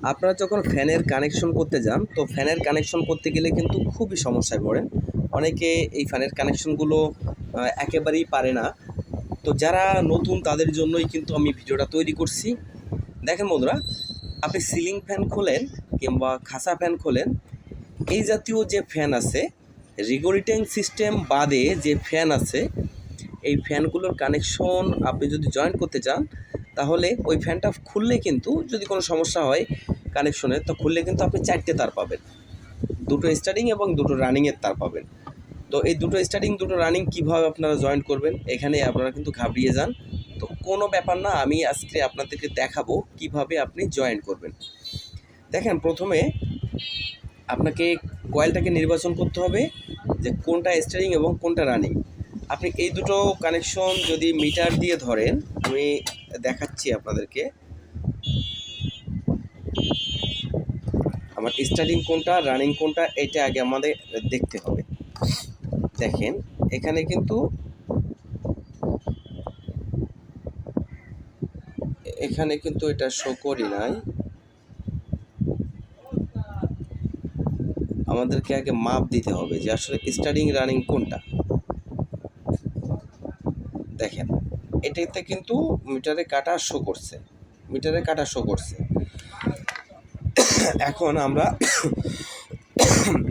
আপনারা যখন ফ্যানের কানেকশন করতে যান, তো ফ্যানের কানেকশন করতে গেলে কিন্তু খুবই সমস্যায় পড়েন। অনেকে এই ফ্যানের কানেকশনগুলো একেবারেই পারে না। তো যারা নতুন তাদের জন্যই কিন্তু আমি ভিডিওটা তৈরি করছি। দেখেন বন্ধুরা, আপনি সিলিং ফ্যান খোলেন কিংবা খাসা ফ্যান খোলেন, এই জাতীয় যে ফ্যান আছে, রেগুলেটিং সিস্টেম বাদে যে ফ্যান আছে, এই ফ্যানগুলোর কানেকশন আপনি যদি জয়েন করতে চান, তাহলে ওই ফ্যানটা খুললে কিন্তু যদি কোনো সমস্যা হয় কানেকশনে, তো খুললে কিন্তু আপনি 4টে তার পাবেন, 2টো স্টার্টিং এবং 2টো রানিংয়ের তার পাবেন। তো এই 2টো স্টার্টিং 2টো রানিং কীভাবে আপনারা জয়েন করবেন, এখানে আপনারা কিন্তু ঘাবড়িয়ে যান। তো কোনো ব্যাপার না, আমি আজকে আপনাদেরকে দেখাবো কিভাবে আপনি জয়েন করবেন। দেখেন, প্রথমে আপনাকে কয়েলটাকে নির্বাচন করতে হবে যে কোনটা স্টার্টিং এবং কোনটা রানিং। আপনি এই দুটো কানেকশন যদি মিটার দিয়ে ধরেন, আমি দেখাচ্ছি আপনাদেরকে। আমার স্টার্টিং কোনটা, রানিং কোনটা, এটা আগে আমাদের দেখতে হবে। দেখেন, এখানে কিন্তু এটা শো করি নাই। আমাদেরকে আগে মাপ দিতে হবে যে আসলে স্টার্টিং রানিং কোনটা। দেখেন, এটাতে কিন্তু মিটারে কাটা শো করছে, এখন আমরা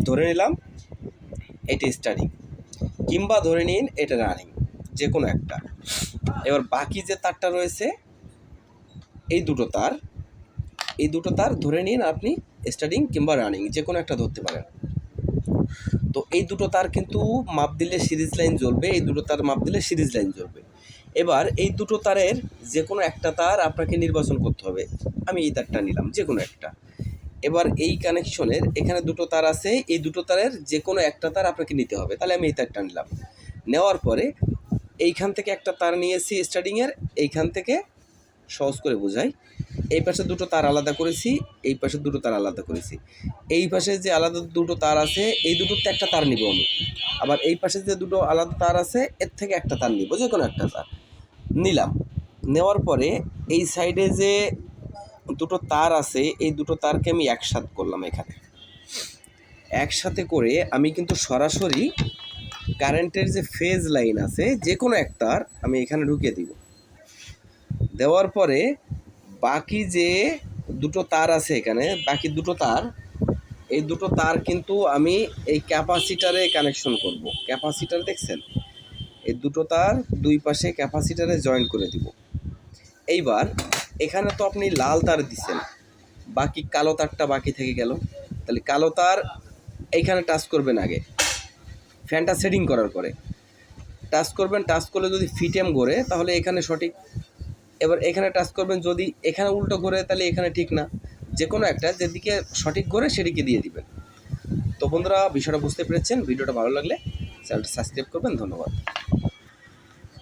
ধরে নিলাম এটা স্টার্টিং, কিংবা ধরে নিন এটা রানিং, যে কোনো একটা। এবার বাকি যে তারটা রয়েছে, এই দুটো তার ধরে নিন আপনি স্টার্টিং কিংবা রানিং, যে কোনো একটা ধরতে পারেন। তো এই দুটো তার কিন্তু মাপ দিলে সিরিজ লাইন জ্বলবে, এই দুটো তার মাপ দিলে সিরিজ লাইন জ্বলবে। এবার এই দুটো তারের যে কোনো একটা তার আপনাকে নির্বাচন করতে হবে। আমি এই তারটা নিলাম, যে কোনো একটা। এবার এই কানেকশনের এখানে দুটো তার আছে, এই দুটো তারের যে কোনো একটা তার আপনাকে নিতে হবে। তাহলে আমি এই তারটা নিলাম। নেওয়ার পরে এইখান থেকে একটা তার নিয়েছি স্টার্টিংয়ের, এইখান থেকে সহজ করে বোঝাই, এই পাশে দুটো তার আলাদা করেছি, এই পাশে দুটো তার আলাদা করেছি। এই পাশে যে আলাদা দুটো তার আছে, এই দুটোতে একটা তার নিব আমি। আবার এই পাশে যে দুটো আলাদা তার আছে, এর থেকে একটা তার নিব, যে কোনো একটা তার নিলাম। নেওয়ার পরে এই সাইডে যে দুটো তার আছে, এই দুটো তারকে আমি একসাথে করলাম। এখানে একসাথে করে আমি কিন্তু সরাসরি কারেন্টের যে ফেজ লাইন আছে, যে কোনো একটার আমি এখানে ঢুকিয়ে দিব। দেওয়ার পরে বাকি যে দুটো তার আছে এখানে, বাকি দুটো তার, এই দুটো তার কিন্তু আমি এই ক্যাপাসিটারে কানেকশন করব। ক্যাপাসিটার দেখছেন, এই দুটো তার দুই পাশে ক্যাপাসিটারে জয়েন করে দিব। এইবার এখানে তো আপনি লাল তার দিচ্ছেন, বাকি কালো তারটা বাকি থেকে গেল। তাহলে কালো তার এইখানে টাচ করবেন আগে, ফ্যানটা সেটিং করার পরে টাচ করবেন। টাচ করলে যদি ফিটেম ঘোরে তাহলে এখানে সঠিক। এবার এখানে টাচ করবেন, যদি এখানে উল্টো ঘোরে তাহলে এখানে ঠিক না। যে কোনো একটা যেদিকে সঠিক ঘোরে সেদিকে দিয়ে দিবেন। তো বন্ধুরা, বিষয়টা বুঝতে পেরেছেন। ভিডিওটা ভালো লাগলে চ্যানেলটা সাবস্ক্রাইব করবেন। ধন্যবাদ।